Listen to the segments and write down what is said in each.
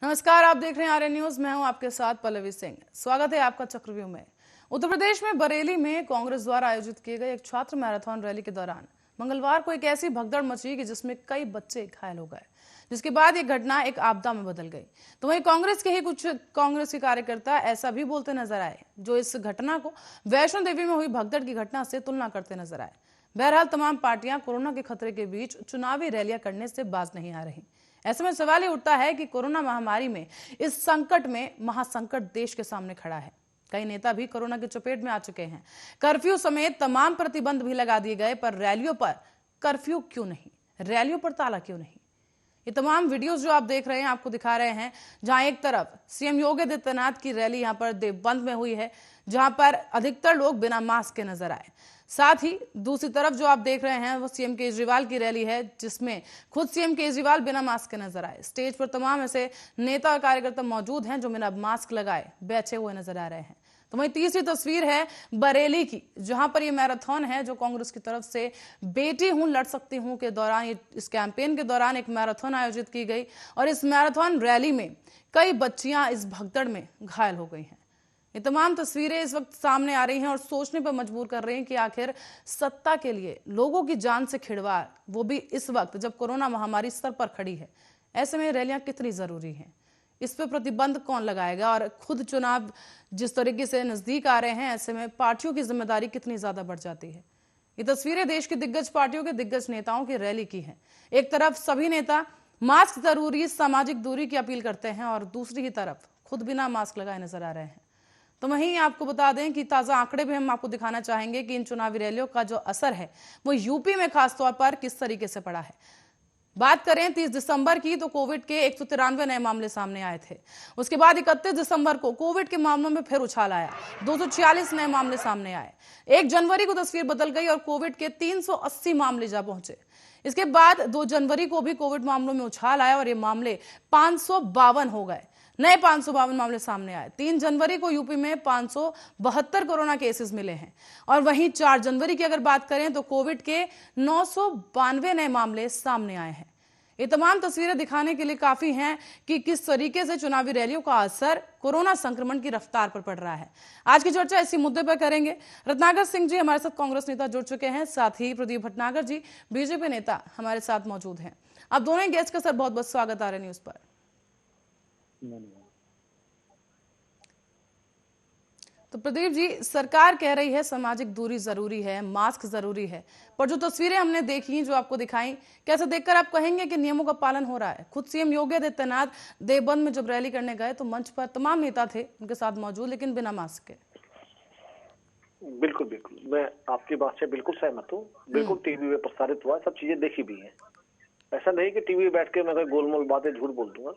नमस्कार, आप देख रहे हैं आर्य न्यूज। मैं हूं आपके साथ पल्लवी सिंह। स्वागत है आपका चक्रव्यूह में। उत्तर प्रदेश में बरेली में कांग्रेस द्वारा आयोजित किए गए एक छात्र मैराथन रैली के दौरान मंगलवार को एक ऐसी भगदड़ मची कि जिसमें कई बच्चे घायल हो गए, जिसके बाद ये घटना एक आपदा में बदल गई। तो वहीं कांग्रेस के कार्यकर्ता ऐसा भी बोलते नजर आए, जो इस घटना को वैष्णो देवी में हुई भगदड़ की घटना से तुलना करते नजर आए। बहरहाल तमाम पार्टियां कोरोना के खतरे के बीच चुनावी रैलियां करने से बाज नहीं आ रही। ऐसे में सवाल ये उठता है कि कोरोना महामारी में, इस संकट में महासंकट देश के सामने खड़ा है। कई नेता भी कोरोना की चपेट में आ चुके हैं। कर्फ्यू समेत तमाम प्रतिबंध भी लगा दिए गए, पर रैलियों पर कर्फ्यू क्यों नहीं, रैलियों पर ताला क्यों नहीं? ये तमाम वीडियोस जो आप देख रहे हैं आपको दिखा रहे हैं, जहां एक तरफ सीएम योगी आदित्यनाथ की रैली यहां पर देवबंद में हुई है, जहां पर अधिकतर लोग बिना मास्क के नजर आए। साथ ही दूसरी तरफ जो आप देख रहे हैं वो सीएम केजरीवाल की रैली है, जिसमें खुद सीएम केजरीवाल बिना मास्क के नजर आए। स्टेज पर तमाम ऐसे नेता और कार्यकर्ता मौजूद हैं जो बिना मास्क लगाए बैठे हुए नजर आ रहे हैं। तो वहीं तीसरी तस्वीर है बरेली की, जहां पर ये मैराथन है जो कांग्रेस की तरफ से बेटी हूं लड़ सकती हूं के दौरान, इस कैंपेन के दौरान एक मैराथन आयोजित की गई और इस मैराथन रैली में कई बच्चियां इस भगदड़ में घायल हो गई हैं। ये तमाम तस्वीरें इस वक्त सामने आ रही हैं और सोचने पर मजबूर कर रही हैं कि आखिर सत्ता के लिए लोगों की जान से खिलवाड़, वो भी इस वक्त जब कोरोना महामारी सर पर खड़ी है, ऐसे में रैलियां कितनी जरूरी हैं, इस पर प्रतिबंध कौन लगाएगा? और खुद चुनाव जिस तरीके से नजदीक आ रहे हैं, ऐसे में पार्टियों की जिम्मेदारी कितनी ज्यादा बढ़ जाती है। ये तस्वीरें देश की दिग्गज पार्टियों के दिग्गज नेताओं की रैली की है। एक तरफ सभी नेता मास्क जरूरी, सामाजिक दूरी की अपील करते हैं और दूसरी ही तरफ खुद बिना मास्क लगाए नजर आ रहे हैं। तो वहीं आपको बता दें कि ताजा आंकड़े भी हम आपको दिखाना चाहेंगे कि इन चुनावी रैलियों का जो असर है वो यूपी में खासतौर पर किस तरीके से पड़ा है। बात करें 30 दिसंबर की, तो कोविड के 193 नए मामले सामने आए थे। उसके बाद 31 दिसंबर को कोविड के मामलों में फिर उछाल आया, 246 नए मामले सामने आए। 1 जनवरी को तस्वीर बदल गई और कोविड के 380 मामले जा पहुंचे। इसके बाद 2 जनवरी को भी कोविड मामलों में उछाल आया और ये मामले 552 हो गए, नए 552 मामले सामने आए। 3 जनवरी को यूपी में 572 कोरोना केसेस मिले हैं और वहीं 4 जनवरी की अगर बात करें तो कोविड के 992 नए मामले सामने आए हैं। ये तमाम तस्वीरें दिखाने के लिए काफी हैं कि किस तरीके से चुनावी रैलियों का असर कोरोना संक्रमण की रफ्तार पर पड़ रहा है। आज की चर्चा इसी मुद्दे पर करेंगे। रत्नाकर सिंह जी हमारे साथ कांग्रेस नेता जुड़ चुके हैं, साथ ही प्रदीप भटनागर जी बीजेपी नेता हमारे साथ मौजूद हैं। आप दोनों गेस्ट का सर बहुत बहुत स्वागत आ रहा है न्यूज पर। तो प्रदीप जी, सरकार कह रही है सामाजिक दूरी जरूरी है, मास्क जरूरी है, पर जो तस्वीरें हमने देखी, जो आपको दिखाई, कैसे देखकर आप कहेंगे कि नियमों का पालन हो रहा है? खुद सीएम योगी आदित्यनाथ देवबंद में जब रैली करने गए तो मंच पर तमाम नेता थे उनके साथ मौजूद, लेकिन बिना मास्क के। बिल्कुल बिल्कुल, मैं आपकी बात से बिल्कुल सहमत हूँ। बिल्कुल टीवी में प्रसारित हुआ, सब चीजें देखी भी हैं। ऐसा नहीं कि टीवी बैठ के मैं गोलमोल बातें झूठ बोल दूंगा,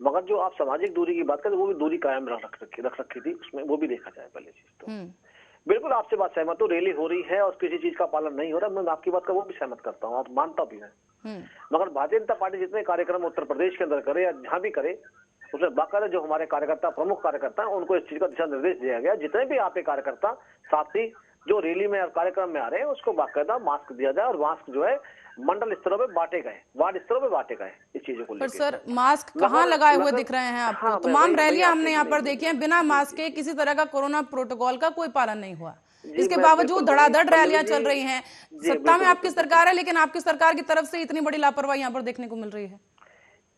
मगर जो आप सामाजिक दूरी की बात करें वो भी दूरी कायम रख रखी थी उसमें, वो भी देखा जाए पहले चीज तो। बिल्कुल आपसे बात सहमत हूँ, रैली हो रही है और किसी चीज का पालन नहीं हो रहा, मैं आपकी बात का वो भी सहमत करता हूँ और मानता भी है। मगर भारतीय जनता पार्टी जितने कार्यक्रम उत्तर प्रदेश के अंदर करे या जहाँ भी करे, उसमें बाकायदा जो हमारे कार्यकर्ता, प्रमुख कार्यकर्ता है, उनको इस चीज का दिशा निर्देश दिया गया। जितने भी आपके कार्यकर्ता साथी जो रैली में और कार्यक्रम में आ रहे हैं, उसको बाकायदा मास्क दिया जाए और मास्क जो है मंडल स्तरों पे बांटे गए, वार्ड स्तरों पे बांटे गए इस चीजों को लेकर। पर सर, मास्क कहाँ लगाए हुए दिख रहे हैं आपको? हाँ, तमाम रैलियां हमने यहाँ पर देखी हैं, बिना मास्क के किसी तरह का कोरोना प्रोटोकॉल का कोई पालन नहीं हुआ। इसके बावजूद धड़ाधड़ रैलियां चल रही हैं। सत्ता में आपकी सरकार है, लेकिन आपकी सरकार की तरफ से इतनी बड़ी लापरवाही यहाँ पर देखने को मिल रही है।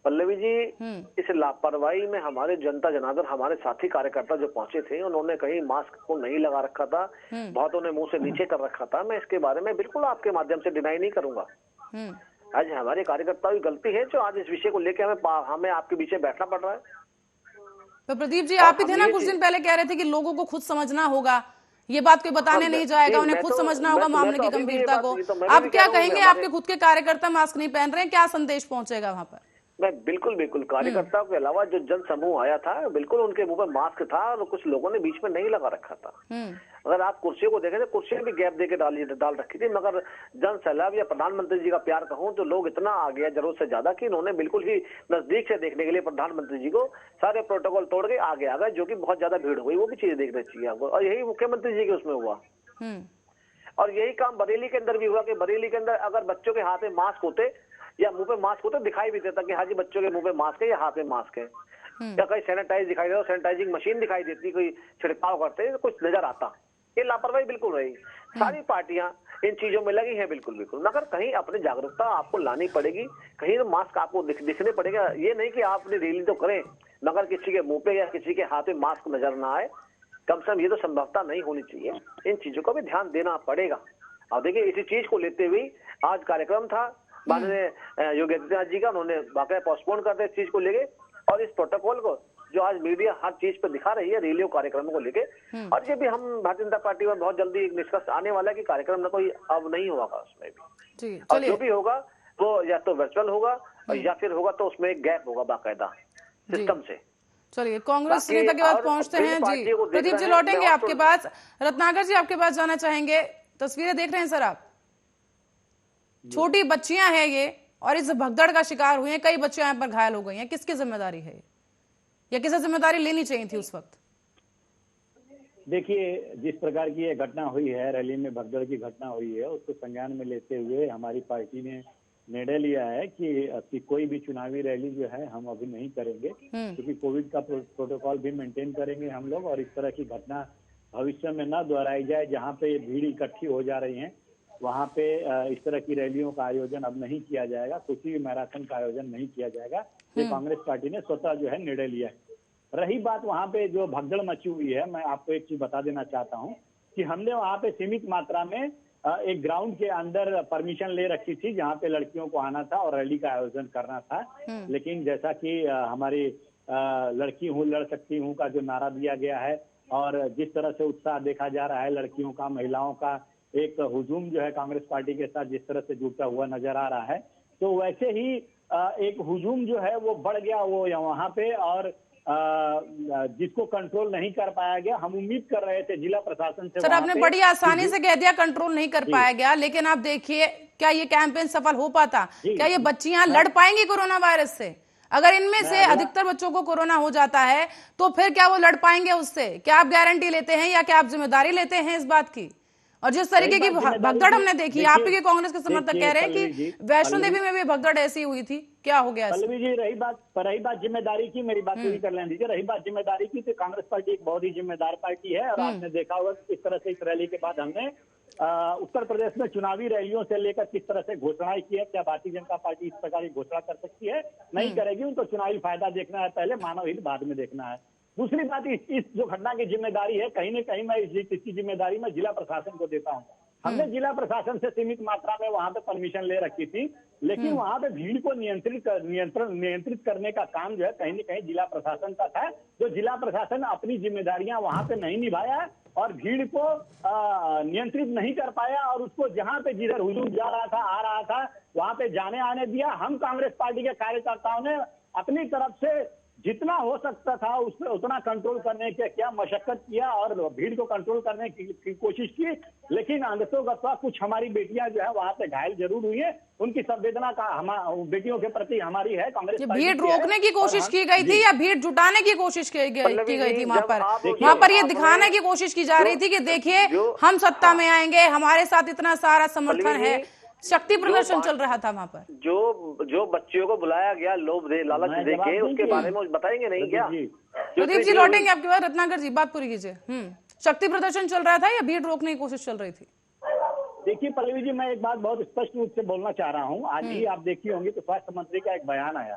पल्लवी जी, इस लापरवाही में हमारे जनता जनार्दन, हमारे साथी कार्यकर्ता जो पहुंचे थे, उन्होंने कहीं मास्क को नहीं लगा रखा था, बहुतों ने मुंह से नीचे कर रखा था। मैं इसके बारे में बिल्कुल आपके माध्यम से डिनाई नहीं करूंगा। आज हमारे कार्यकर्ताओं की गलती है जो आज इस विषय को लेकर हमें आपके बीच में बैठना पड़ रहा है। तो प्रदीप जी, आप ही थे ना कुछ दिन पहले कह रहे थे कि लोगों को खुद समझना होगा, ये बात कोई बताने नहीं जाएगा, उन्हें खुद समझना होगा मामले की गंभीरता को। आप क्या कहेंगे, आपके खुद के कार्यकर्ता मास्क नहीं पहन रहे हैं, क्या संदेश पहुंचेगा वहां पर? मैं बिल्कुल कार्यकर्ताओं के अलावा जो जन समूह आया था, बिल्कुल उनके मुंह पर मास्क था और कुछ लोगों ने बीच में नहीं लगा रखा था। अगर आप कुर्सियों को देखें तो कुर्सियां भी गैप देके डाल रखी थी, मगर जन सैलाब या प्रधानमंत्री जी का प्यार कहूं तो लोग इतना आ गया जरूरत से ज्यादा कि इन्होंने बिल्कुल ही नजदीक से देखने के लिए प्रधानमंत्री जी को सारे प्रोटोकॉल तोड़ के आगे आ गए, जो कि बहुत ज्यादा भीड़ हुई। वो भी चीजें देखना चाहिए आपको, और यही मुख्यमंत्री जी के उसमें हुआ। और यही काम बरेली के अंदर भी हुआ कि बरेली के अंदर अगर बच्चों के हाथ में मास्क होते या मुंह पे मास्क हो तो दिखाई भी देता कि हाँ जी बच्चों के मुंह पे मास्क है या हाथ में मास्क है, या कहीं सैनिटाइज दिखाई देता, सैनिटाइजिंग मशीन दिखाई देती, कोई छिड़काव करते तो कुछ नजर आता। ये लापरवाही बिल्कुल रही। सारी पार्टियां इन चीजों में लगी हैं, बिल्कुल बिल्कुल, मगर कहीं अपनी जागरूकता आपको लानी पड़ेगी, कहीं तो मास्क आपको दिखने पड़ेगा। ये नहीं कि आप अपनी रैली तो करें मगर किसी के मुंह पे या किसी के हाथ में मास्क नजर ना आए, कम से कम ये तो संभवता नहीं होनी चाहिए। इन चीजों का भी ध्यान देना पड़ेगा। और देखिए इसी चीज को लेते हुए आज कार्यक्रम था माननीय योगी आदित्यनाथ जी का, उन्होंने वाकई पोस्टपोन कर दिया इस चीज को लेके, और इस प्रोटोकॉल को जो आज मीडिया हर चीज पे दिखा रही है रैलियों कार्यक्रमों को लेके, और ये भी हम भारतीय जनता पार्टी में बहुत जल्दी एक निष्कर्ष आने वाला है कि कार्यक्रम ना कोई अब नहीं होगा उसमें भी, और जो भी होगा वो या तो वर्चुअल होगा या फिर होगा तो उसमें एक गैप होगा बाकायदा सिस्टम से। चलिए कांग्रेस नेता के पास पहुंचते हैं जी, प्रदीप जी लौटेंगे आपके पास। रत्नाकर जी आपके पास जाना चाहेंगे, तस्वीरें देख रहे हैं सर आप, छोटी बच्चियां हैं ये और इस भगदड़ का शिकार हुई हैं, कई बच्चियां यहाँ पर घायल हो गई हैं, किसकी जिम्मेदारी है या किसे जिम्मेदारी लेनी चाहिए थी उस वक्त? देखिए जिस प्रकार की ये घटना हुई है, रैली में भगदड़ की घटना हुई है, उसको संज्ञान में लेते हुए हमारी पार्टी ने निर्णय लिया है कि कोई भी चुनावी रैली जो है हम अभी नहीं करेंगे, क्योंकि कोविड का प्रोटोकॉल भी मेंटेन करेंगे हम लोग, और इस तरह की घटना भविष्य में न दोहराई जाए। जहाँ पे भीड़ इकट्ठी हो जा रही है वहाँ पे इस तरह की रैलियों का आयोजन अब नहीं किया जाएगा, कुछ भी मैराथन का आयोजन नहीं किया जाएगा। ये कांग्रेस पार्टी ने स्वतः जो है निर्णय लिया है। रही बात वहाँ पे जो भगदड़ मची हुई है, मैं आपको एक चीज बता देना चाहता हूँ कि हमने वहाँ पे सीमित मात्रा में एक ग्राउंड के अंदर परमिशन ले रखी थी जहाँ पे लड़कियों को आना था और रैली का आयोजन करना था, लेकिन जैसा कि हमारी लड़की हूँ लड़ सकती हूँ का जो नारा दिया गया है और जिस तरह से उत्साह देखा जा रहा है लड़कियों का, महिलाओं का, एक हुजूम जो है कांग्रेस पार्टी के साथ जिस तरह से जुड़ता हुआ नजर आ रहा है, तो वैसे ही एक हुजूम जो है वो बढ़ गया वो वहाँ पे, और जिसको कंट्रोल नहीं कर पाया गया। हम उम्मीद कर रहे थे जिला प्रशासन से। सर आपने बड़ी आसानी से कह दिया कंट्रोल नहीं कर पाया गया, लेकिन आप देखिए क्या ये कैंपेन सफल हो पाता? क्या ये बच्चियां लड़ पाएंगी कोरोना वायरस से? अगर इनमें से अधिकतर बच्चों को कोरोना हो जाता है तो फिर क्या वो लड़ पाएंगे उससे? क्या आप गारंटी लेते हैं या क्या आप जिम्मेदारी लेते हैं इस बात की? और जिस तरीके की भगदड़ हमने देखी, आप भी कांग्रेस के समर्थक कह रहे हैं कि वैष्णो देवी में भी भगदड़ ऐसी हुई थी, क्या हो गया? पल्लवी जी रही बात जिम्मेदारी की, मेरी बात पूरी कर लेने दीजिए। रही बात जिम्मेदारी की, तो कांग्रेस पार्टी एक बहुत ही जिम्मेदार पार्टी है, और आपने देखा होगा किस तरह से इस रैली के बाद हमने उत्तर प्रदेश में चुनावी रैलियों से लेकर किस तरह से घोषणाएं की है। क्या भारतीय जनता पार्टी इस प्रकार की घोषणा कर सकती है? नहीं करेगी। उनको चुनावी फायदा देखना है पहले, मानव हित बाद में देखना है। दूसरी बात, इस जो घटना की जिम्मेदारी है कहीं न कहीं मैं इसकी जिम्मेदारी मैं जिला प्रशासन को देता हूँ। हमने जिला प्रशासन से सीमित मात्रा में वहां पे परमिशन ले रखी थी, लेकिन वहां पे भीड़ को नियंत्रित करने का काम जो है कहीं न कहीं जिला प्रशासन का था। जो जिला प्रशासन अपनी जिम्मेदारियां वहां पे नहीं निभाया और भीड़ को नियंत्रित नहीं कर पाया, और उसको जहां पे जिधर हुजूम जा रहा था, आ रहा था, वहां पे जाने आने दिया। हम कांग्रेस पार्टी के कार्यकर्ताओं ने अपनी तरफ से जितना हो सकता था उसमें उतना कंट्रोल करने के क्या मशक्कत किया और भीड़ को कंट्रोल करने की कोशिश की, लेकिन अंधतोगत्वा कुछ हमारी बेटियां जो है वहां पे घायल जरूर हुई है। उनकी संवेदना का बेटियों के प्रति हमारी है। कांग्रेस भीड़ रोकने की कोशिश की गई थी या भीड़ जुटाने की कोशिश की गई थी? वहां पर ये दिखाने की कोशिश की जा रही थी कि देखिए हम सत्ता में आएंगे, हमारे साथ इतना सारा समर्थन है, शक्ति प्रदर्शन चल रहा था वहां पर। जो बच्चियों को बुलाया गया लोभ दे लालच दे के, उसके बारे में बताएंगे नहीं क्या? प्रदीप जी लौटेंगे आपके बाद। रत्नाकर जी बात पूरी कीजिए। शक्ति प्रदर्शन चल रहा था या भीड़ रोकने की कोशिश चल रही थी? देखिए पल्लवी जी, मैं एक बात बहुत स्पष्ट रूप से बोलना चाह रहा हूँ। आज ही आप देखी होंगी तो स्वास्थ्य मंत्री का एक बयान आया,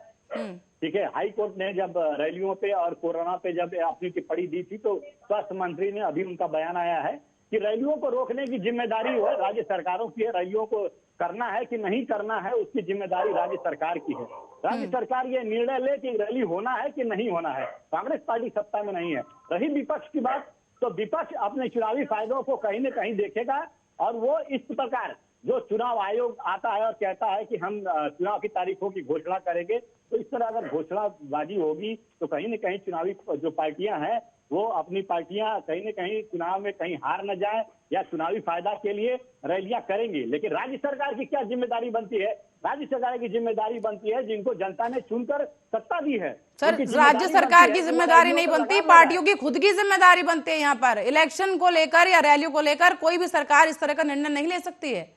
ठीक है। हाई कोर्ट ने जब रैलियों पे और कोरोना पे जब अपनी टिप्पणी दी थी तो स्वास्थ्य मंत्री ने अभी उनका बयान आया है कि रैलियों को रोकने की जिम्मेदारी है राज्य सरकारों की है। रैलियों को करना है कि नहीं करना है उसकी जिम्मेदारी राज्य सरकार की है। राज्य सरकार ये निर्णय ले कि रैली होना है कि नहीं होना है। कांग्रेस पार्टी सत्ता में नहीं है। रही विपक्ष की बात, तो विपक्ष अपने चुनावी फायदों को कहीं न कहीं देखेगा, और वो इस प्रकार जो चुनाव आयोग आता है और कहता है कि हम चुनाव की तारीखों की घोषणा करेंगे, तो इस तरह अगर घोषणाबाजी होगी तो कहीं न कहीं चुनावी जो पार्टियां हैं वो अपनी पार्टियां कहीं न कहीं चुनाव में कहीं हार न जाए या चुनावी फायदा के लिए रैलियां करेंगी। लेकिन राज्य सरकार की क्या जिम्मेदारी बनती है? राज्य सरकार की जिम्मेदारी बनती है जिनको जनता ने चुनकर सत्ता दी है। सर राज्य सरकार की जिम्मेदारी नहीं बनती, पार्टियों की खुद की जिम्मेदारी बनती है। यहाँ पर इलेक्शन को लेकर या रैलियों को लेकर कोई भी सरकार इस तरह का निर्णय नहीं ले सकती है।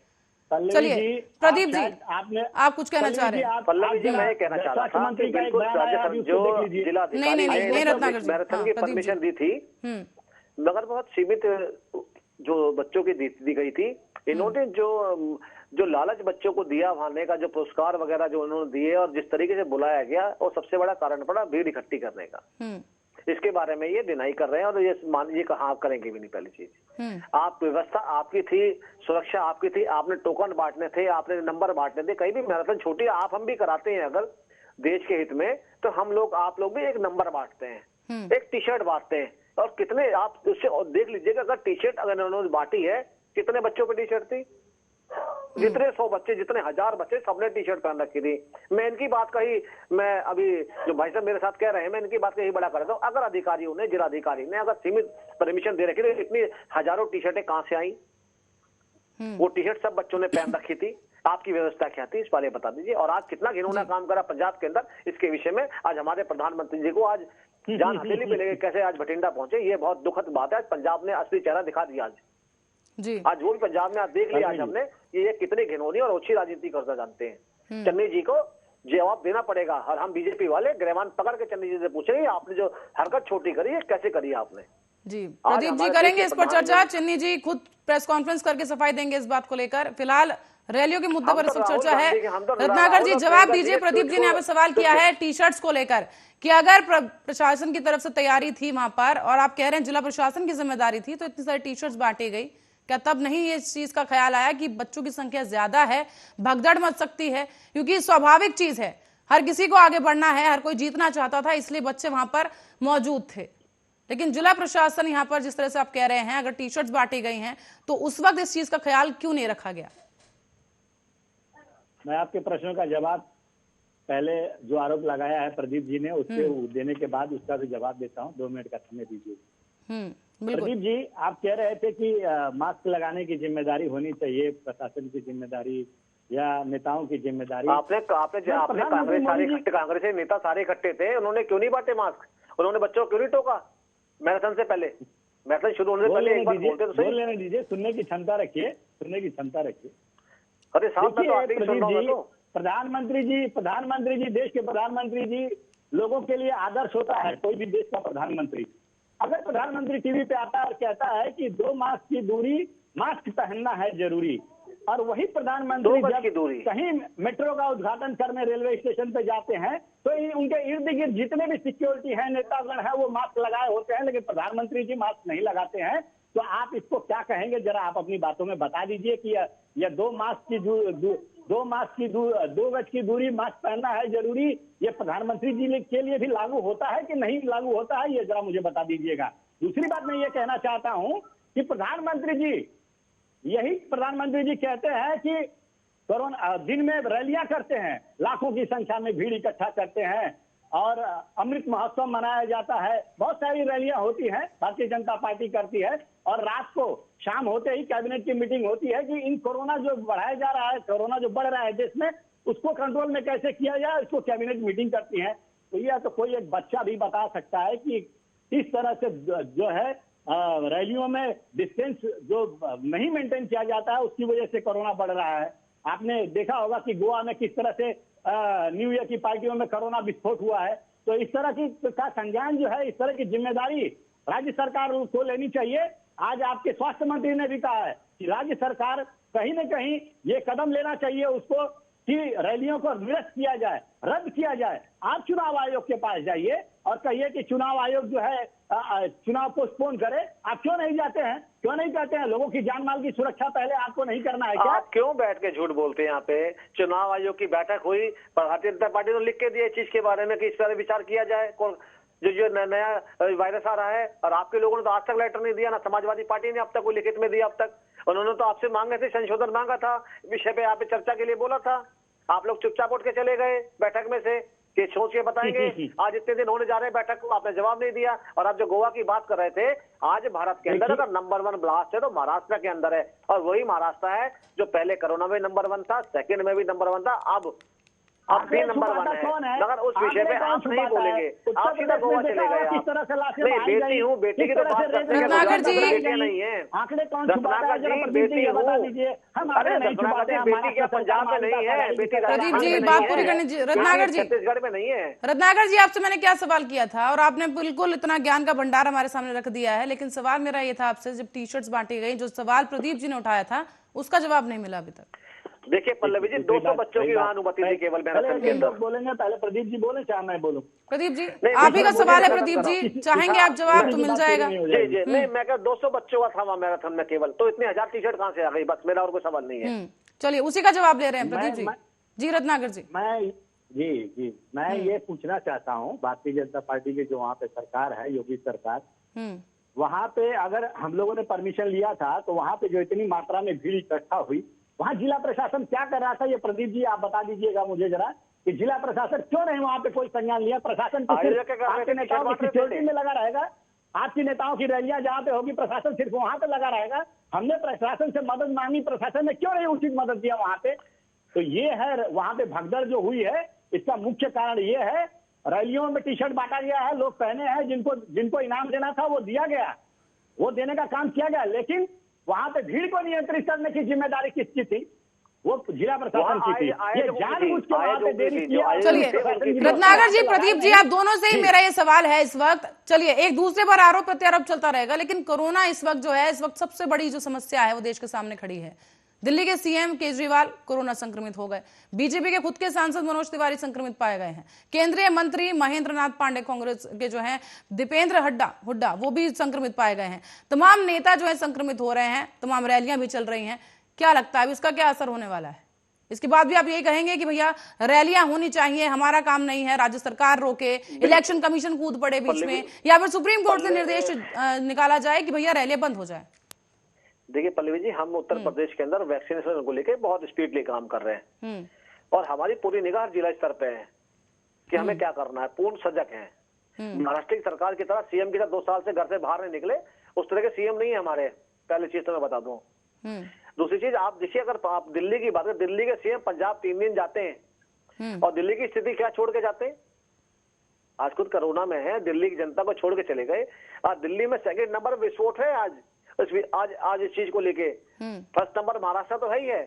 चलिए प्रदीप जी, आप कुछ कहना चाह रहे हैं? पल्लवी जी, मैं कहना चाह रहा था कि बिल्कुल जो जिलाधिकारी ने मैराथन की परमिशन दी थी, मगर बहुत सीमित जो बच्चों की दी गई थी। इन्होंने जो लालच बच्चों को दिया, वहां का जो पुरस्कार वगैरह जो उन्होंने दिए और जिस तरीके से बुलाया गया, और सबसे बड़ा कारण पड़ा भीड़ इकट्ठी करने का। इसके बारे में ये डिनाई कर रहे हैं और ये मान लीजिए कहा आप करेंगे भी नहीं। पहली चीज, आप व्यवस्था आपकी थी, सुरक्षा आपकी थी, आपने टोकन बांटने थे, आपने नंबर बांटने थे। कहीं भी मैराथन छोटी आप हम भी कराते हैं अगर देश के हित में, तो हम लोग आप लोग भी एक नंबर बांटते हैं, एक टी शर्ट बांटते हैं। और कितने आप उससे देख लीजिएगा, अगर टी शर्ट अगर उन्होंने बांटी है, कितने बच्चों की टी शर्ट थी? जितने 100 बच्चे, जितने 1000 बच्चे, सबने टी शर्ट पहन रखी थी। मैं इनकी बात कही, मैं अभी जो भाई साहब मेरे साथ कह रहे हैं, मैं इनकी बात कही बड़ा कर रहा हूँ। अगर अधिकारियों ने, जिलाधिकारी ने अगर सीमित परमिशन दे रखी तो इतनी हजारों टी शर्टें कहां से आई? वो टी शर्ट सब बच्चों ने पहन रखी थी। आपकी व्यवस्था क्या थी, इस बारे में बता दीजिए। और आज कितना घिनौना काम करा पंजाब के अंदर, इसके विषय में आज हमारे प्रधानमंत्री जी को आज जान हथेली पे लेके कैसे आज बठिंडा पहुंचे, ये बहुत दुखद बात है। पंजाब ने असली चेहरा दिखा दिया आज जी। आज वो भी पंजाब में आप देख लिया आज हमने ये कितनी घिनौनी और ओछी राजनीति करना जानते हैं। चन्नी जी को जवाब देना पड़ेगा और हम बीजेपी वाले गिरफ्तार पकड़ के चन्नी जी से पूछेंगे आपने जो हरकत छोटी करी है कैसे करी है आपने। जी प्रदीप जी करेंगे इस पर चर्चा। चन्नी जी खुद प्रेस कॉन्फ्रेंस करके सफाई देंगे इस बात को लेकर। फिलहाल रैलियों के मुद्दे पर इस वक्त चर्चा है। रत्नाकर जी जवाब दीजिए। प्रदीप जी ने यहाँ पे सवाल किया है टी शर्ट्स को लेकर कि अगर प्रशासन की तरफ से तैयारी थी वहां पर और आप कह रहे हैं जिला प्रशासन की जिम्मेदारी थी, तो इतनी सारी टी शर्ट्स बांटी गई, क्या तब नहीं ये चीज का ख्याल आया कि बच्चों की संख्या ज्यादा है, भगदड़ मच सकती है? क्योंकि स्वाभाविक चीज है, हर किसी को आगे बढ़ना है, हर कोई जीतना चाहता था, इसलिए बच्चे वहां पर मौजूद थे। लेकिन जिला प्रशासन यहाँ पर जिस तरह से आप कह रहे हैं, अगर टी शर्ट्स बांटी गई हैं तो उस वक्त इस चीज का ख्याल क्यों नहीं रखा गया? मैं आपके प्रश्नों का जवाब पहले जो आरोप लगाया है प्रदीप जी ने उसके देने के बाद उसका भी जवाब देता हूँ। 2 मिनट का समय दीजिए। प्रदीप जी, आप कह रहे थे कि मास्क लगाने की जिम्मेदारी होनी चाहिए, प्रशासन की जिम्मेदारी या नेताओं की जिम्मेदारी। आपने कांग्रेस नेता सारे इकट्ठे थे, उन्होंने क्यों नहीं बांटे मास्क? उन्होंने बच्चों को क्यों नहीं टोका मैराथन से पहले? मैराथन शुरू होने से पहले एक बार बोलते तो सही। बोल लेने दीजिए, सुनने की क्षमता रखिए, सुनने की क्षमता रखिए। अरे साहब मैं तो आते ही सुन रहा हूं। प्रधानमंत्री जी, देश के प्रधानमंत्री जी लोगों के लिए आदर्श होता है कोई भी देश का प्रधानमंत्री। अगर प्रधानमंत्री टीवी पे आता है और कहता है कि 2 मास्क की दूरी, मास्क पहनना है जरूरी, और वही प्रधानमंत्री जब कहीं मेट्रो का उद्घाटन करने रेलवे स्टेशन पे जाते हैं तो उनके इर्द गिर्द जितने भी सिक्योरिटी है, नेतागण है, वो मास्क लगाए होते हैं, लेकिन प्रधानमंत्री जी मास्क नहीं लगाते हैं। तो आप इसको क्या कहेंगे, जरा आप अपनी बातों में बता दीजिए कि यह 2 गज की दूरी, मास्क पहनना है जरूरी, ये प्रधानमंत्री जी के लिए भी लागू होता है कि नहीं लागू होता है, ये जरा मुझे बता दीजिएगा। दूसरी बात मैं ये कहना चाहता हूं कि प्रधानमंत्री जी कहते हैं कि कोरोना दिन में रैलियां करते हैं, लाखों की संख्या में भीड़ इकट्ठा करते हैं और अमृत महोत्सव मनाया जाता है, बहुत सारी रैलियां होती हैं, भारतीय जनता पार्टी करती है, और रात को शाम होते ही कैबिनेट की मीटिंग होती है कि इन कोरोना जो बढ़ाया जा रहा है, कोरोना जो बढ़ रहा है देश में, उसको कंट्रोल में कैसे किया जाए, इसको कैबिनेट मीटिंग करती है। तो यह तो कोई एक बच्चा भी बता सकता है कि इस तरह से जो है रैलियों में डिस्टेंस जो नहीं मेंटेन किया जाता है, उसकी वजह से कोरोना बढ़ रहा है। आपने देखा होगा कि गोवा में किस तरह से न्यू ईयर की पार्टियों में कोरोना विस्फोट हुआ है। तो इस तरह की का संज्ञान जो है, इस तरह की जिम्मेदारी राज्य सरकार को लेनी चाहिए। आज आपके स्वास्थ्य मंत्री ने भी कहा है कि राज्य सरकार कहीं न कहीं ये कदम लेना चाहिए उसको कि रैलियों को निरस्त किया जाए, रद्द किया जाए। आप चुनाव आयोग के पास जाइए और कहिए कि चुनाव आयोग जो है चुनाव पोस्टपोन करे। आप क्यों नहीं जाते हैं, क्यों नहीं कहते हैं? लोगों की जान माल की सुरक्षा पहले आपको नहीं करना है क्या? आप क्यों बैठ के झूठ बोलते हैं? यहाँ पे चुनाव आयोग की बैठक हुई, भारतीय जनता पार्टी ने लिख के दिया इस चीज के बारे में कि इस पर विचार किया जाए, जो नया वायरस आ रहा है। और आपके लोगों ने तो आज तक लेटर नहीं दिया, ना समाजवादी पार्टी ने अब तक कोई लिखित में दिया अब तक। उन्होंने तो आपसे मांगे थे, संशोधन मांगा था, विषय पे यहाँ पे चर्चा के लिए बोला था। आप लोग चुपचाप उठ के चले गए बैठक में से कि सोच के बताएंगे। आज इतने दिन होने जा रहे हैं बैठक को, आपने जवाब नहीं दिया। और आप जो गोवा की बात कर रहे थे, आज भारत के अंदर अगर नंबर 1 ब्लास्ट है तो महाराष्ट्र के अंदर है, और वही महाराष्ट्र है जो पहले कोरोना में नंबर 1 था, सेकंड में भी नंबर 1 था। अब आप 3 नंबर 1 है, मगर उस विषय पे आप नहीं बोलेंगे, आप सीधा गोवा चले गए। किस तरह से लाशें नहीं, मारी बेटी गई, हूँ, बेटी की तो बात करते हैं, रत्नाकर जी, बेटियां नहीं है। आंकड़े कौन छुपाता है, जरा प्रदीप जी ये बता दीजिए। हम अरे नहीं छुपाते हैं, बेटी क्या पंजाब में नहीं है, बेटी प्रदीप जी राजस्थान में बात नहीं पूरी है, करने रत्नाकर जी, छत्तीसगढ़ में नहीं है। रत्नाकर जी आपसे मैंने क्या सवाल किया था और आपने बिल्कुल इतना ज्ञान का भंडार हमारे सामने रख दिया है, लेकिन सवाल मेरा ये था आपसे, जब टी शर्ट्स बांटी गई, जो सवाल प्रदीप जी ने उठाया था उसका जवाब नहीं मिला अभी तक। देखिए पल्लवी जी, 200 बच्चों की वहाँ अनुमति थी केवल मैराथन के अंदर। बोलेंगे पहले प्रदीप जी बोले, चाहे मैं बोलूं? प्रदीप जी नहीं, आप ही का सवाल है, मैं प्रदीप कर रहा जी चाहेंगे आप जवाब तो मिल जाएगा। जी जी, नहीं मैं कह 200 बच्चों का था वहाँ मैराथन में केवल, तो इतने 1000 टी शर्ट कहाँ से आ गई? बस मेरा और कोई सवाल नहीं है। चलिए उसी का जवाब ले रहे हैं प्रदीप जी। जी रत्नाकर जी, मैं ये पूछना चाहता हूँ, भारतीय जनता पार्टी की जो वहाँ पे सरकार है, योगी सरकार, वहाँ पे अगर हम लोगों ने परमिशन लिया था तो वहाँ पे जो इतनी मात्रा में भीड़ इकट्ठा हुई, वहाँ जिला प्रशासन क्या कर रहा था? ये प्रदीप जी आप बता दीजिएगा मुझे जरा, कि जिला प्रशासन क्यों नहीं वहाँ पे कोई संज्ञान लिया? प्रशासन आपके नेताओं की सिक्योरिटी में लगा रहेगा, आपकी नेताओं की रैलियां जहाँ पे होगी प्रशासन सिर्फ वहाँ पे लगा रहेगा। हमने प्रशासन से मदद मांगी, प्रशासन ने क्यों नहीं उचित मदद दिया वहाँ पे? तो ये है वहाँ पे भगदड़ जो हुई है, इसका मुख्य कारण ये है, रैलियों में टी शर्ट बांटा गया है, लोग पहने हैं, जिनको इनाम देना था वो दिया गया, वो देने का काम किया गया, लेकिन वहां पे भीड़ को नियंत्रित करने की जिम्मेदारी किसकी थी? वो जिला प्रशासन की थी। ये जानबूझ के वहां पे देरी किया। चलिए रत्नाकर जी, प्रदीप जी, आप दोनों से ही मेरा ये सवाल है इस वक्त। चलिए एक दूसरे पर आरोप प्रत्यारोप चलता रहेगा, लेकिन कोरोना इस वक्त जो है, इस वक्त सबसे बड़ी जो समस्या है वो देश के सामने खड़ी है। दिल्ली के सीएम केजरीवाल कोरोना संक्रमित हो गए, बीजेपी के खुद के सांसद मनोज तिवारी संक्रमित पाए गए हैं, केंद्रीय मंत्री महेंद्र नाथ पांडे कांग्रेस के जो हैं दीपेंद्र हुड्डा वो भी संक्रमित पाए गए हैं, तमाम नेता जो है संक्रमित हो रहे हैं, तमाम रैलियां भी चल रही हैं। क्या लगता है इसका क्या असर होने वाला है? इसके बाद भी आप यही कहेंगे कि भैया रैलियां होनी चाहिए, हमारा काम नहीं है, राज्य सरकार रोके, इलेक्शन कमीशन कूद पड़े बीच में, या फिर सुप्रीम कोर्ट से निर्देश निकाला जाए कि भैया रैलियां बंद हो जाए? देखिए पल्लवी जी, हम उत्तर प्रदेश के अंदर वैक्सीनेशन को लेकर बहुत स्पीडली काम कर रहे हैं और हमारी पूरी निगाह जिला स्तर पे है कि हमें क्या करना है, पूर्ण सजग है। महाराष्ट्र की सरकार की तरह सीएम की तरह 2 साल से घर से बाहर नहीं निकले, उस तरह के सीएम नहीं है हमारे। पहली चीज तो मैं बता दूं। दूसरी चीज आप देखिए, अगर आप दिल्ली की बात करें, दिल्ली के सीएम पंजाब 3 दिन जाते हैं और दिल्ली की स्थिति क्या छोड़ के जाते हैं? आज खुद कोरोना में है, दिल्ली की जनता को छोड़ के चले गए। आज दिल्ली में सेकंड नंबर विस्फोट है आज इस चीज को लेके। फर्स्ट नंबर महाराष्ट्र तो है ही है,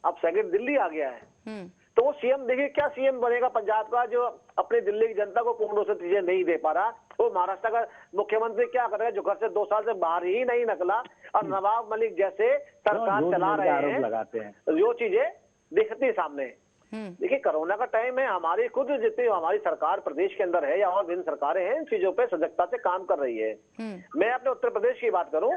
अब सेकंड दिल्ली आ गया है। तो वो सीएम देखिए क्या सीएम बनेगा पंजाब का, जो अपने दिल्ली की जनता को पूर्ण रूप से चीजें नहीं दे पा रहा। वो महाराष्ट्र का मुख्यमंत्री क्या करेगा, जो घर से 2 साल से बाहर ही नहीं निकला और नवाब मलिक जैसे सरकार चला रहे हैं, जो चीजें दिखती सामने। देखिए कोरोना का टाइम है, हमारी खुद जितनी हमारी सरकार प्रदेश के अंदर है या और विभिन्न सरकारें हैं, इन चीजों पे सजगता से काम कर रही है। मैं अपने उत्तर प्रदेश की बात करूं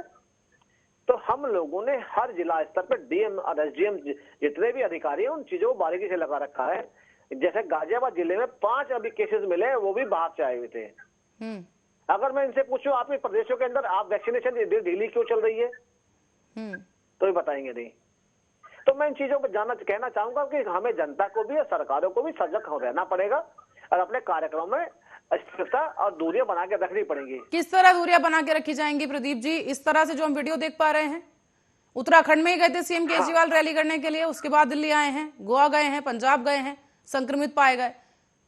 तो हम लोगों ने हर जिला स्तर पर डीएम और एसडीएम जितने भी अधिकारी हैं उन चीजों को बारीकी से लगा रखा है। जैसे गाजियाबाद जिले में 5 अभी केसेस मिले, वो भी बाहर से आए हुए थे। अगर मैं इनसे पूछूं आपके प्रदेशों के अंदर आप वैक्सीनेशन ढीली क्यों चल रही है, तो ये बताएंगे नहीं। तो मैं इन चीजों पर कहना चाहूंगा कि हमें जनता को भी और सरकारों को भी सजग रहना पड़ेगा और अपने कार्यक्रमों में स्थिरता और दूरियां बना के रखनी पड़ेगी। किस तरह दूरियां बना के रखी जाएंगी प्रदीप जी? इस तरह से जो हम वीडियो देख पा रहे हैं, उत्तराखंड में ही गए थे सीएम केजरीवाल रैली करने के लिए, उसके बाद दिल्ली आए हैं, गोवा गए हैं, पंजाब गए हैं, संक्रमित पाए गए,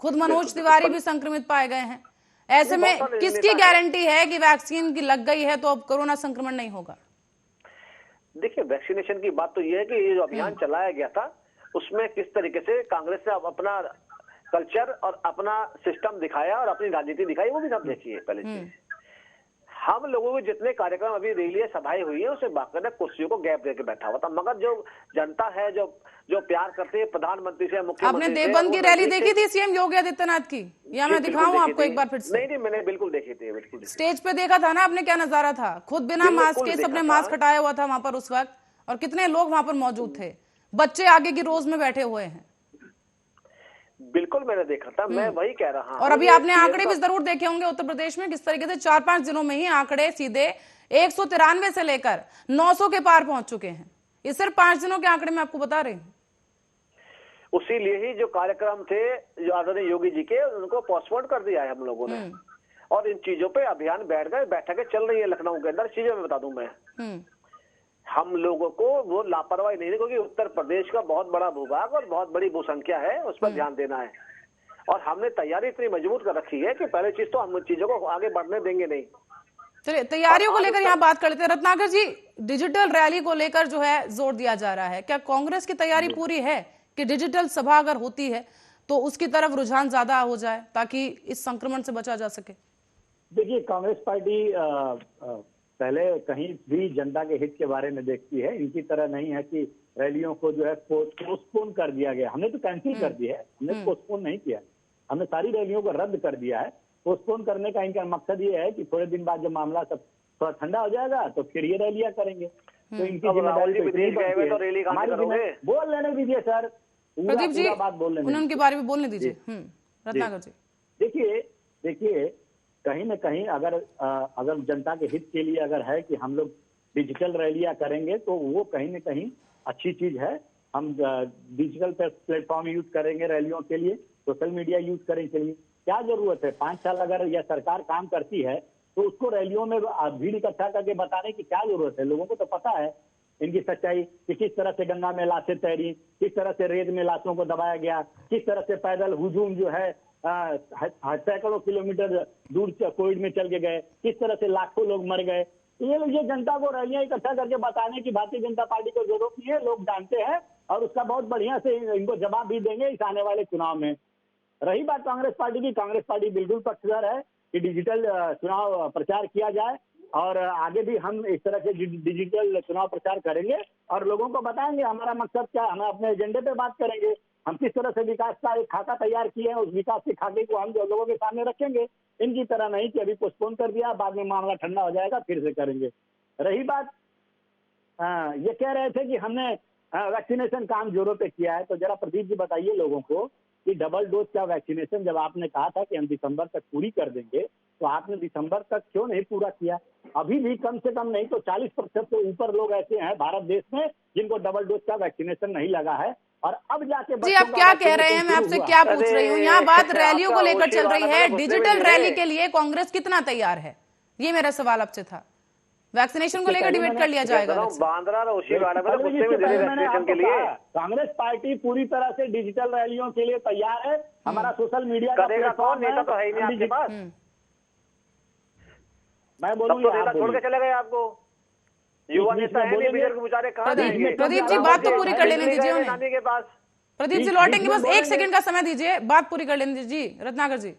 खुद मनोज तिवारी भी संक्रमित पाए गए हैं। ऐसे में किसकी गारंटी है कि वैक्सीन की लग गई है तो अब कोरोना संक्रमण नहीं होगा? देखिए वैक्सीनेशन की बात तो ये है कि ये जो अभियान चलाया गया था उसमें किस तरीके से कांग्रेस ने अपना कल्चर और अपना सिस्टम दिखाया और अपनी राजनीति दिखाई, वो भी सब देखिए। पहले चीज हम लोगों के जितने कार्यक्रम अभी रैलियां सभाएं हुई है उसे बाकायदा कुर्सियों को गैप देकर बैठा हुआ था, मगर जो जनता है जो प्यार करते हैं प्रधानमंत्री से, मुख्यमंत्री आपने देवबंद की रैली देखी थी सीएम योगी आदित्यनाथ की, या मैं दिखाऊं आपको एक बार फिर से? नहीं मैंने बिल्कुल देखी थी, बिल्कुल स्टेज पे देखा था ना आपने, क्या नजारा था? खुद बिना मास्क के सबने मास्क हटाया हुआ था वहां पर उस वक्त, और कितने लोग वहां पर मौजूद थे, बच्चे आगे की रोज में बैठे हुए हैं। बिल्कुल मैंने देखा था, मैं वही कह रहा हूं। और अभी आपने आंकड़े भी जरूर देखे होंगे उत्तर प्रदेश में किस तरीके से 4-5 दिनों में ही आंकड़े सीधे 193 से लेकर 900 के पार पहुंच चुके हैं। ये सिर्फ 5 दिनों के आंकड़े मैं आपको बता रही हूँ। उसीलिए ही जो कार्यक्रम थे जो आदरणीय योगी जी के, उनको पोस्टपोन कर दिया है हम लोगों ने, और इन चीजों पे अभियान बैठकें चल रही है लखनऊ के अंदर। चीजें मैं बता दूं, मैं हम लोगों को वो लापरवाही नहीं, क्योंकि उत्तर प्रदेश का बहुत बड़ा भूभाग और बहुत बड़ी भूसंख्या है, उस पर ध्यान देना है। और हमने तैयारी इतनी मजबूत कर रखी है कि पहले चीज तो हम चीजों को आगे बढ़ने देंगे नहीं। चलिए, तैयारियों को लेकर यहाँ बात कर लेते हैं। रत्नाकर जी, डिजिटल रैली को लेकर जो है जोर दिया जा रहा है, क्या कांग्रेस की तैयारी पूरी है कि डिजिटल सभा अगर होती है तो उसकी तरफ रुझान ज्यादा हो जाए ताकि इस संक्रमण से बचा जा सके? देखिए, कांग्रेस पार्टी पहले कहीं भी जनता के हित के बारे में देखती है। इनकी तरह नहीं है कि रैलियों को जो है पोस्टपोन कर दिया गया। हमने तो कैंसिल कर दिया है, हमने पोस्टपोन नहीं किया। हमने सारी रैलियों को रद्द कर दिया है। पोस्टपोन करने का इनका मकसद ये है कि थोड़े दिन बाद जब मामला सब थोड़ा ठंडा हो जाएगा तो फिर ये रैलियां करेंगे। तो इनकी जिम्मेदारी तो इतनी बनती है। हमारी बोल लेने दीजिए सर, प्रदीप जी, बात बोल लेने, उनके बारे में बोलने दीजिए। रत्नाकर जी, देखिए कहीं न कहीं अगर जनता के हित के लिए अगर है कि हम लोग डिजिटल रैलियां करेंगे तो वो कहीं न कहीं अच्छी चीज है। हम डिजिटल प्लेटफॉर्म यूज करेंगे रैलियों के लिए, सोशल मीडिया यूज करेंगे के लिए। क्या जरूरत है? 5 साल अगर यह सरकार काम करती है तो उसको रैलियों में भीड़ इकट्ठा करके बताने की क्या जरूरत है? लोगों को तो पता है इनकी सच्चाई कि किस तरह से गंगा में लाशें तैरी, किस तरह से रेत में लाशों को दबाया गया, किस तरह से पैदल हुजूम जो है सैकड़ों किलोमीटर दूर कोविड में चल के गए, किस तरह से लाखों लोग मर गए। ये जनता को रैलियां इकट्ठा करके बताने की भारतीय जनता पार्टी को जरूरत नहीं है। लोग जानते हैं और उसका बहुत बढ़िया से इनको जवाब भी देंगे इस आने वाले चुनाव में। रही बात कांग्रेस पार्टी की, कांग्रेस पार्टी बिल्कुल पक्षधर है कि डिजिटल चुनाव प्रचार किया जाए और आगे भी हम इस तरह से डिजिटल चुनाव प्रचार करेंगे और लोगों को बताएंगे हमारा मकसद क्या है। हम अपने एजेंडे पे बात करेंगे, हम किस तरह से विकास का एक खाका तैयार किए हैं, उस विकास के खाके को हम लोगों के सामने रखेंगे। इनकी तरह नहीं कि अभी पोस्टपोन कर दिया, बाद में मामला ठंडा हो जाएगा फिर से करेंगे। रही बात ये कह रहे थे कि हमने वैक्सीनेशन काम जोरों पे किया है, तो जरा प्रदीप जी बताइए लोगों को कि डबल डोज का वैक्सीनेशन जब आपने कहा था कि हम दिसंबर तक पूरी कर देंगे, तो आपने दिसंबर तक क्यों नहीं पूरा किया? अभी भी कम से कम नहीं तो 40% से ऊपर लोग ऐसे हैं भारत देश में जिनको डबल डोज का वैक्सीनेशन नहीं लगा है। और अब जाके जी, आप क्या कह रहे हैं? मैं आपसे क्या पूछ रही हूँ, यहाँ बात रैलियों को लेकर चल रही है। डिजिटल रैली के लिए कांग्रेस कितना तैयार है, ये मेरा सवाल आपसे था। वैक्सीनेशन को लेकर डिबेट कर लिया जाएगा। कांग्रेस पार्टी पूरी तरह से डिजिटल रैलियों के लिए तैयार है। हमारा सोशल मीडिया करेगा कौन? नेता तो है ही नहीं आपके पास। मैं बोलूंगा, नेता छोड़ के चले गए आपको। युवा नेता है नहीं, बिजर को बेचारे कहाँ जाएंगे? प्रदीप जी, बात तो पूरी कर लेने दीजिए उन्हें। नानी के पास प्रदीप जी लौटेंगे, बस 1 सेकंड का समय दीजिए, बात पूरी कर लेने दीजिए। रत्नाकर जी,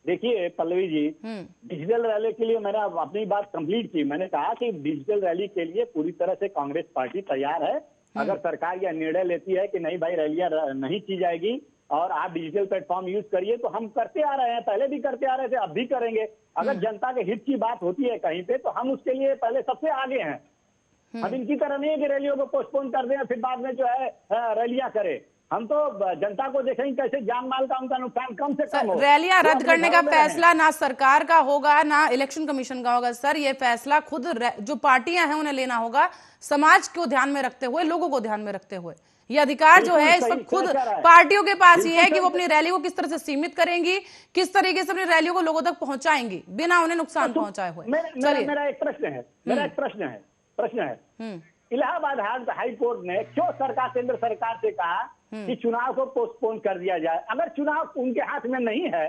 देखिए पल्लवी जी, डिजिटल रैली के लिए मैंने अपनी बात कंप्लीट की। मैंने कहा कि डिजिटल रैली के लिए पूरी तरह से कांग्रेस पार्टी तैयार है। अगर सरकार यह निर्णय लेती है कि नहीं भाई रैलियां नहीं की जाएगी और आप डिजिटल प्लेटफॉर्म यूज करिए, तो हम करते आ रहे हैं, पहले भी करते आ रहे थे, अब भी करेंगे। अगर जनता के हित की बात होती है कहीं पे तो हम उसके लिए पहले सबसे आगे हैं। अब इनकी तरह नहीं है कि रैलियों को पोस्टपोन कर दें फिर बाद में जो है रैलियां करें। हम तो जनता को देखेंगे कैसे जान माल का उनका नुकसान कम से कम हो। रैलियां रद्द करने का फैसला ना सरकार का होगा ना इलेक्शन कमीशन का होगा सर, ये फैसला खुद जो पार्टियां हैं उन्हें लेना होगा, समाज को ध्यान में रखते हुए, लोगों को ध्यान में रखते हुए। ये अधिकार जो है सब खुद पार्टियों के पास ही है कि वो अपनी रैली को किस तरह से सीमित करेंगी, किस तरीके से अपनी रैलियों को लोगों तक पहुंचाएंगी बिना उन्हें नुकसान पहुंचाए हुए। चलिए, मेरा एक प्रश्न है इलाहाबाद हाई कोर्ट ने क्यों केंद्र सरकार से कहा कि चुनाव को पोस्टपोन कर दिया जाए? अगर चुनाव उनके हाथ में नहीं है,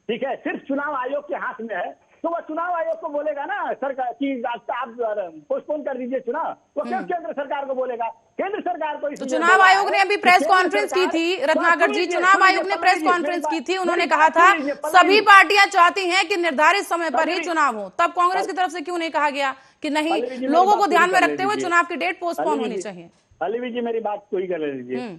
ठीक है, सिर्फ चुनाव आयोग के हाथ में है, तो वह चुनाव आयोग को बोलेगा ना सरकार कि आप पोस्टपोन कर दीजिए चुनाव, तो क्यों केंद्र सरकार को बोलेगा? केंद्र सरकार को तो चुनाव आयोग ने अभी प्रेस कॉन्फ्रेंस की थी रत्नाकर जी, चुनाव आयोग ने प्रेस कॉन्फ्रेंस की थी, उन्होंने कहा था सभी पार्टियां चाहती हैं कि निर्धारित समय पर ही चुनाव हो। तब कांग्रेस की तरफ से क्यों नहीं कहा गया कि नहीं, लोगों को ध्यान में रखते हुए चुनाव की डेट पोस्टपोन होनी चाहिए? अली जी मेरी बात कोई कर लीजिए।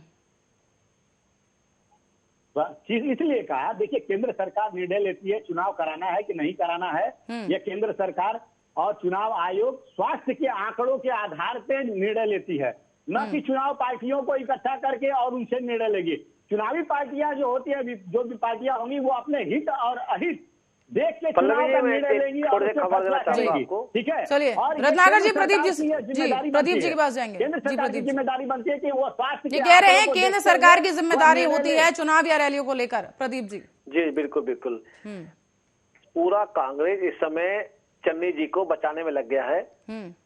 चीज इसलिए कहा, देखिए केंद्र सरकार निर्णय लेती है चुनाव कराना है कि नहीं कराना है, यह केंद्र सरकार और चुनाव आयोग स्वास्थ्य के आंकड़ों के आधार पर निर्णय लेती है, न कि चुनाव पार्टियों को इकट्ठा करके और उनसे निर्णय लेगी। चुनावी पार्टियां जो होती है, जो भी पार्टियां होंगी, वो अपने हित और अहित देख के चुनाव का निर्णय लेंगी और फैसला करेंगी, ठीक है। चलिए रत्नाकर जी, प्रदीप जी के पास जाएंगे। केंद्र सरकार की जिम्मेदारी बनती है कि वो स्वास्थ्य ये कह रहे हैं केंद्र सरकार की जिम्मेदारी होती है चुनाव या रैलियों को लेकर। प्रदीप जी जी बिल्कुल बिल्कुल, पूरा कांग्रेस इस समय चन्नी जी को बचाने में लग गया है।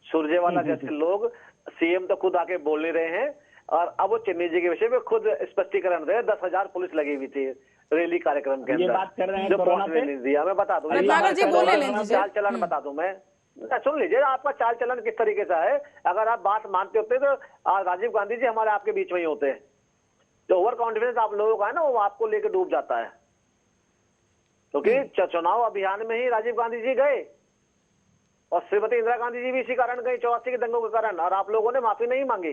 सुरजेवाला जैसे लोग, सीएम तो खुद आके बोल नहीं रहे हैं, और अब वो चन्नी जी के विषय में खुद स्पष्टीकरण दे। 10,000 पुलिस लगी हुई थी रैली कार्यक्रम के अंदर, बात कर रहे हैं जो कोरोना पे। नहीं दिया। मैं बता दूं, रत्नाकर जी बोले लें दीजिए। चाल चलन बता दूं मैं, सुन लीजिए आपका चाल चलन किस तरीके से है। अगर आप बात मानते होते तो राजीव गांधी जी हमारे आपके बीच में ही होते। जो ओवर कॉन्फिडेंस आप लोगों का है ना, वो आपको लेकर डूब जाता है। क्योंकि चुनाव अभियान में ही राजीव गांधी जी गए और श्रीमती इंदिरा गांधी जी भी इसी कारण गई, 84 के दंगों के कारण, और आप लोगों ने माफी नहीं मांगी।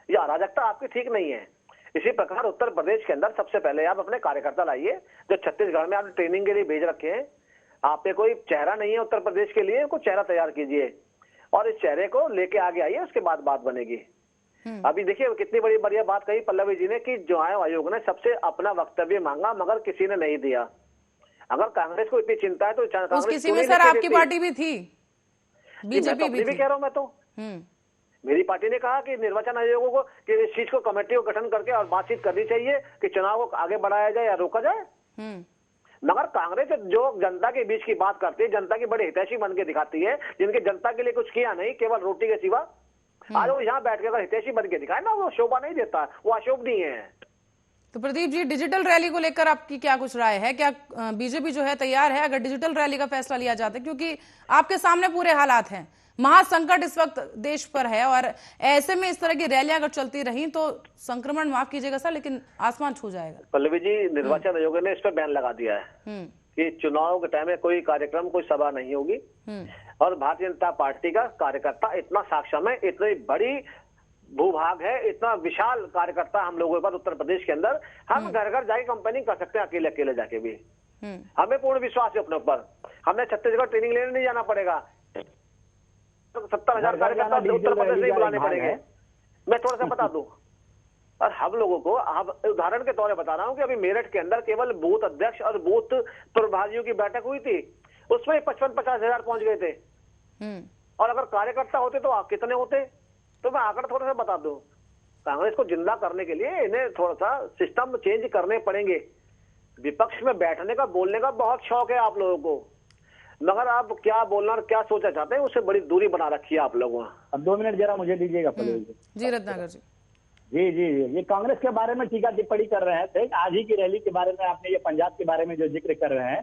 ये अराजकता आपकी ठीक नहीं है। इसी प्रकार उत्तर प्रदेश के अंदर सबसे पहले आप अपने कार्यकर्ता लाइए, जो छत्तीसगढ़ में आपने ट्रेनिंग के लिए भेज रखे हैं। आप पे कोई चेहरा नहीं है उत्तर प्रदेश के लिए, कोई चेहरा तैयार कीजिए और इस चेहरे को लेके आगे आइए, उसके बाद बात बनेगी। अभी देखिए कितनी बड़ी बढ़िया बात कही पल्लवी जी ने कि चुनाव आयोग ने सबसे अपना वक्तव्य मांगा मगर किसी ने नहीं दिया। अगर कांग्रेस को इतनी चिंता है तो कांग्रेस किसी में सर आपकी पार्टी भी थी, बीजेपी भी कह रहा हूं मैं तो। मेरी पार्टी ने कहा कि निर्वाचन आयोगों को कि इस चीज को कमेटी को गठन करके और बातचीत करनी चाहिए कि चुनाव को आगे बढ़ाया जाए या रोका जाए। मगर कांग्रेस जो जनता के बीच की बात करती है, जनता की बड़ी हितैषी बन के दिखाती है, जिनके जनता के लिए कुछ किया नहीं, केवल रोटी के सिवा, आज वो यहाँ बैठ के अगर हितैषी बन के दिखाए ना, वो शोभा नहीं देता, वो अशोभनीय है। तो प्रदीप जी, डिजिटल रैली को लेकर आपकी क्या कुछ राय है? क्या बीजेपी जो है तैयार है अगर डिजिटल रैली का फैसला लिया जाता है? क्योंकि आपके सामने पूरे हालात हैं, महासंकट इस वक्त देश पर है, और ऐसे में इस तरह की रैलियां अगर चलती रही तो संक्रमण, माफ कीजिएगा सर, लेकिन आसमान छू जाएगा। पल्लवी जी, निर्वाचन आयोग ने इस पर बैन लगा दिया है कि चुनाव के टाइम में कोई कार्यक्रम, कोई सभा नहीं होगी। और भारतीय जनता पार्टी का कार्यकर्ता इतना सक्षम है, इतनी बड़ी भूभाग है, इतना विशाल कार्यकर्ता हम लोगों के पास उत्तर प्रदेश के अंदर, हम घर घर जाके कंपेनिंग कर सकते हैं अकेले अकेले जाके भी। हमें पूर्ण विश्वास है अपने ऊपर। हमें छत्तीसगढ़ ट्रेनिंग लेने नहीं जाना पड़ेगा, 70,000 कार्यकर्ता उत्तर प्रदेश नहीं बुलाने पड़ेंगे। मैं थोड़ा सा बता दूं, और हम लोगों को अब उदाहरण के तौर पर बता रहा हूं कि अभी मेरठ के अंदर केवल बूथ अध्यक्ष और बूथ प्रभारियों की बैठक हुई थी, उसमें 55-50 हजार पहुंच गए थे। और अगर कार्यकर्ता होते तो आप कितने होते? तो मैं आंकड़ा थोड़ा सा बता दूं। कांग्रेस को जिंदा करने के लिए इन्हें थोड़ा सा सिस्टम चेंज करने पड़ेंगे। विपक्ष में बैठने का, बोलने का बहुत शौक है आप लोगों को, मगर आप क्या बोलना और क्या सोचना चाहते हैं उससे बड़ी दूरी बना रखी है आप लोगों ने। अब 2 मिनट जरा मुझे दीजिएगा जी रत्नाकर जी। जी जी जी, ये कांग्रेस के बारे में टीका टिप्पणी कर रहे थे। आज ही की रैली के बारे में आपने, ये पंजाब के बारे में जो जिक्र कर रहे हैं,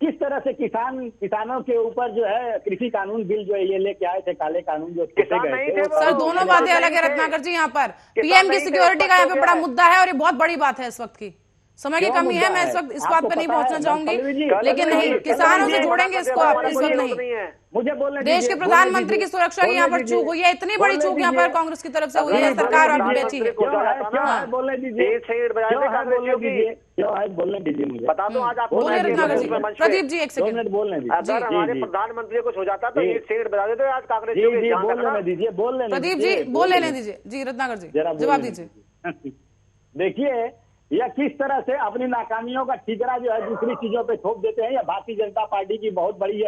किस तरह से किसानों के ऊपर जो है कृषि कानून बिल जो है ये लेके आए थे, काले कानून जो किसान नहीं थे। सर दोनों बातें अलग है रत्नाकर जी। यहाँ पर पीएम की सिक्योरिटी का यहाँ पे बड़ा मुद्दा है, और ये बहुत बड़ी बात है इस वक्त की। समय की कमी है, मैं इस वक्त इस बात पर नहीं पहुंचना चाहूंगी, लेकिन नहीं, किसानों से जोड़ेंगे इसको आप इस वक्त नहीं। मुझे बोलने देश के प्रधानमंत्री की सुरक्षा की यहाँ पर चूक हुई है, इतनी बड़ी चूक यहाँ पर कांग्रेस की तरफ से हुई है, सरकार आप बैठी है। बोलने दीजिए, बोलने दीजिए मुझे, बता दो आज आपको। प्रदीप जी एक सेकंड बोलने दीजिए। अगर हमारे प्रधानमंत्री कुछ हो जाता तो 1 सेकंड बता देते आज कांग्रेस। बोलने दीजिए, बोलने प्रदीप जी बोल लेने दीजिए। जी रत्नाकर जी जवाब दीजिए। देखिए यह किस तरह से अपनी नाकामियों का ठीकरा जो है दूसरी चीजों पे थोप देते हैं। यह भारतीय जनता पार्टी की बहुत बड़ी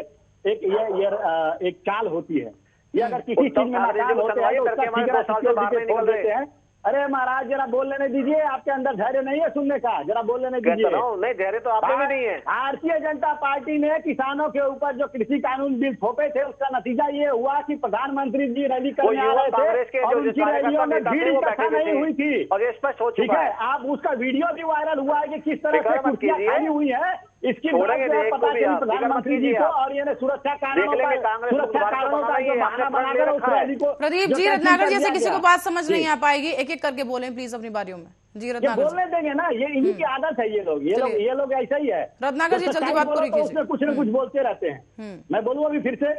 एक चाल होती है। ये अगर किसी चीज में नाकाम होते हैं तो उसका ठीकरा थोप देते हैं। अरे महाराज जरा बोल लेने दीजिए, आपके अंदर धैर्य नहीं है सुनने का, जरा बोल लेने दीजिए। नहीं, धैर्य तो आप में भी नहीं है। भारतीय जनता पार्टी ने किसानों के ऊपर जो कृषि कानून बिल थोपे थे, उसका नतीजा ये हुआ कि प्रधानमंत्री जी रैली करने आ रहे थे और उनकी रैलियों में भीड़ इकट्ठा नहीं हुई थी। ठीक है, आप उसका वीडियो भी वायरल हुआ है कि किस तरह से कुर्सियां खाली हुई है। इसकी पता चली प्रधानमंत्री जी को, और ये सुरक्षा कारणों का जो बहाना बनाकर उस रैली को। प्रदीप जी रत्नाकर जैसे किसी को बात समझ नहीं आ पाएगी, एक एक करके बोलें प्लीज अपनी बारियों में। जी रत्नाकर बोलने देंगे ना, ये इन्हीं की आदत है। ये लोग ऐसा ही है। रत्नाकर जी जल्दी बात पूरी कीजिए। उसमें कुछ न कुछ बोलते रहते हैं। मैं बोलूँ अभी फिर से,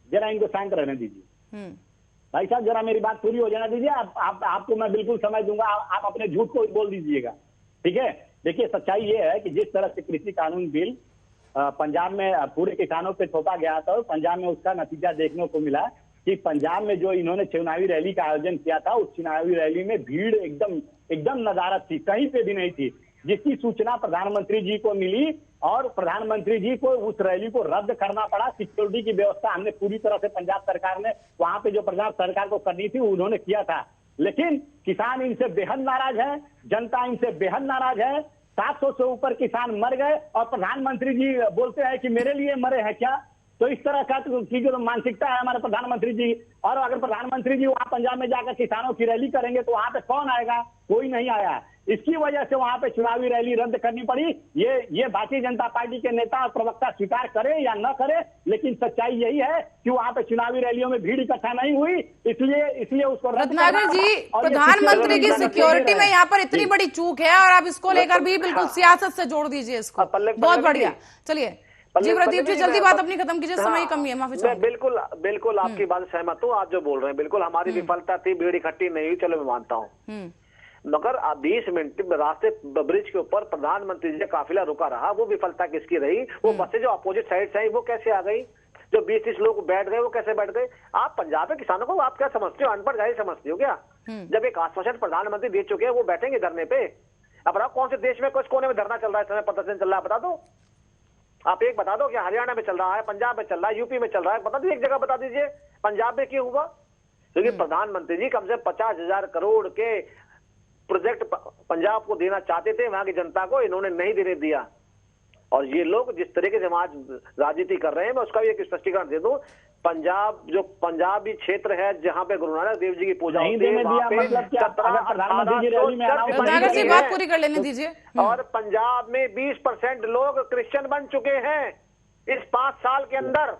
जरा इनको शांत रहने दीजिए। भाई साहब जरा मेरी बात पूरी हो जाना दीजिए। आपको मैं बिल्कुल समझ दूंगा, आप अपने झूठ को बोल दीजिएगा, ठीक है। देखिए सच्चाई ये है कि जिस तरह से कृषि कानून बिल पंजाब में पूरे किसानों पे थोपा गया था, पंजाब में उसका नतीजा देखने को मिला कि पंजाब में जो इन्होंने चुनावी रैली का आयोजन किया था, उस चुनावी रैली में भीड़ एकदम नदारत थी, कहीं पे भी नहीं थी। जिसकी सूचना प्रधानमंत्री जी को मिली और प्रधानमंत्री जी को उस रैली को रद्द करना पड़ा। सिक्योरिटी की व्यवस्था हमने पूरी तरह से पंजाब सरकार ने, वहां पे जो पंजाब सरकार को करनी थी उन्होंने किया था। लेकिन किसान इनसे बेहद नाराज है, जनता इनसे बेहद नाराज है। 700 से ऊपर किसान मर गए और प्रधानमंत्री जी बोलते हैं कि मेरे लिए मरे हैं क्या। तो इस तरह का की जो मानसिकता है हमारे प्रधानमंत्री जी, और अगर प्रधानमंत्री जी वहाँ पंजाब में जाकर किसानों की रैली करेंगे तो वहाँ पे कौन आएगा? कोई नहीं आया। इसकी वजह से वहाँ पे चुनावी रैली रद्द करनी पड़ी। ये भारतीय जनता पार्टी के नेता और प्रवक्ता स्वीकार करें या न करें, लेकिन सच्चाई यही है कि वहाँ पे चुनावी रैलियों में भीड़ इकट्ठा नहीं हुई, इसलिए उसको रत्नाकर जी, प्रधानमंत्री की सिक्योरिटी में यहाँ पर इतनी बड़ी चूक है और आप इसको लेकर भी बिल्कुल सियासत से जोड़ दीजिए इसको। बहुत बढ़िया, चलिए जी प्रदीप जी जल्दी बात अपनी खत्म कीजिए, समय कम है, माफी चाहूंगा। मैं बिल्कुल आपकी बात से सहमत हूँ। आप जो बोल रहे हैं बिल्कुल हमारी विफलता थी, भीड़ इकट्ठी नहीं हुई, चलो मैं मानता हूँ। मगर 20 मिनट रास्ते ब्रिज के ऊपर प्रधानमंत्री जी का काफिला रुका रहा, वो विफलता किसकी रही? वो बसें जो अपोजिट साइड से आई वो कैसे आ गई? जो 20-30 लोग बैठ गए वो कैसे बैठ गए? आप पंजाब के किसानों को आप क्या समझते हो? अनपढ़ गाड़ी समझते हो क्या? जब एक आश्वासन प्रधानमंत्री दे चुके हैं वो बैठेंगे धरने पे? अब बताओ कौन से देश में कुछ कोने में धरना चल रहा है, समय प्रदर्शन चल रहा है? बता दो, आप एक बता दो कि हरियाणा में चल रहा है, पंजाब में चल रहा है, यूपी में चल रहा है, बता दीजिए, एक जगह बता दीजिए पंजाब में क्यों हुआ? क्योंकि प्रधानमंत्री जी कम से कम 50,000 करोड़ के प्रोजेक्ट पंजाब को देना चाहते थे, वहां की जनता को इन्होंने नहीं देने दिया। और ये लोग जिस तरीके से आज राजनीति कर रहे हैं, मैं उसका भी एक स्पष्टीकरण दे दूं। पंजाब जो पंजाबी क्षेत्र है जहां पे गुरु नानक देव जी की पूजा होती है, वहां पे 17-18 बात पूरी कर लेने दीजिए। और पंजाब में 20% लोग क्रिश्चियन बन चुके हैं इस 5 साल के अंदर।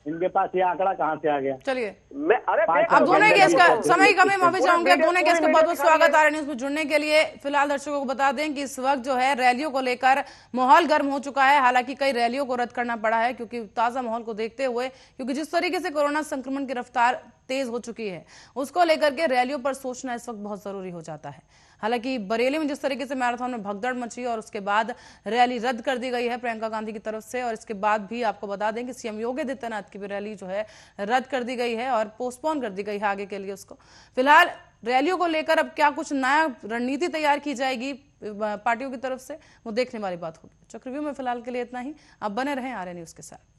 इनके पास ये आंकड़ा कहां से आ गया? चलिए अरे अब दोनों केस का समय कम है, माफी चाहूंगे। दोनों केस का बहुत बहुत स्वागत आर न्यूज में जुड़ने के लिए। फिलहाल दर्शकों को बता दें कि इस वक्त जो है रैलियों को लेकर माहौल गर्म हो चुका है। हालांकि कई रैलियों को रद्द करना पड़ा है क्योंकि ताजा माहौल को देखते हुए, क्योंकि जिस तरीके से कोरोना संक्रमण की रफ्तार तेज हो चुकी है उसको लेकर के रैलियों पर सोचना इस वक्त बहुत जरूरी हो जाता है। हालांकि बरेली में जिस तरीके से मैराथन में भगदड़ मची और उसके बाद रैली रद्द कर दी गई है प्रियंका गांधी की तरफ से, और इसके बाद भी आपको बता दें कि सीएम योगी आदित्यनाथ की भी रैली जो है रद्द कर दी गई है और पोस्टपोन कर दी गई है आगे के लिए उसको। फिलहाल रैलियों को लेकर अब क्या कुछ नया रणनीति तैयार की जाएगी पार्टियों की तरफ से, वो देखने वाली बात होगी। चक्रव्यूह में फिलहाल के लिए इतना ही। आप बने रहें आर्य न्यूज के साथ।